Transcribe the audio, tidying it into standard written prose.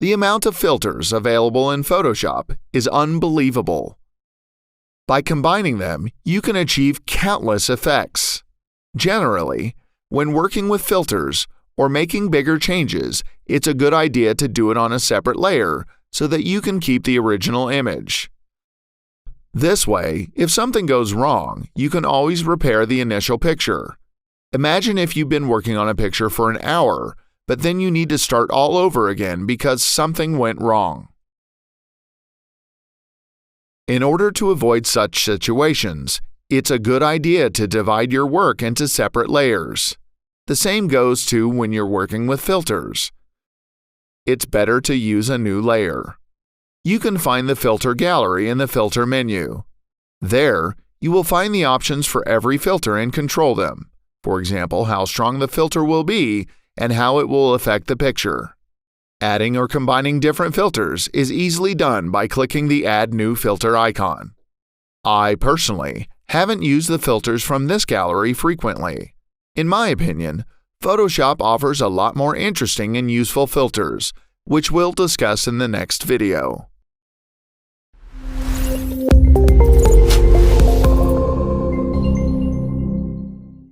The amount of filters available in Photoshop is unbelievable. By combining them, you can achieve countless effects. Generally, when working with filters or making bigger changes, it's a good idea to do it on a separate layer so that you can keep the original image. This way, if something goes wrong, you can always repair the initial picture. Imagine if you've been working on a picture for an hour, but then you need to start all over again because something went wrong. In order to avoid such situations, it's a good idea to divide your work into separate layers. The same goes to when you're working with filters. It's better to use a new layer. You can find the filter gallery in the filter menu. There, you will find the options for every filter and control them. For example, how strong the filter will be and how it will affect the picture. Adding or combining different filters is easily done by clicking the Add New Filter icon. I, personally, haven't used the filters from this gallery frequently. In my opinion, Photoshop offers a lot more interesting and useful filters, which we'll discuss in the next video.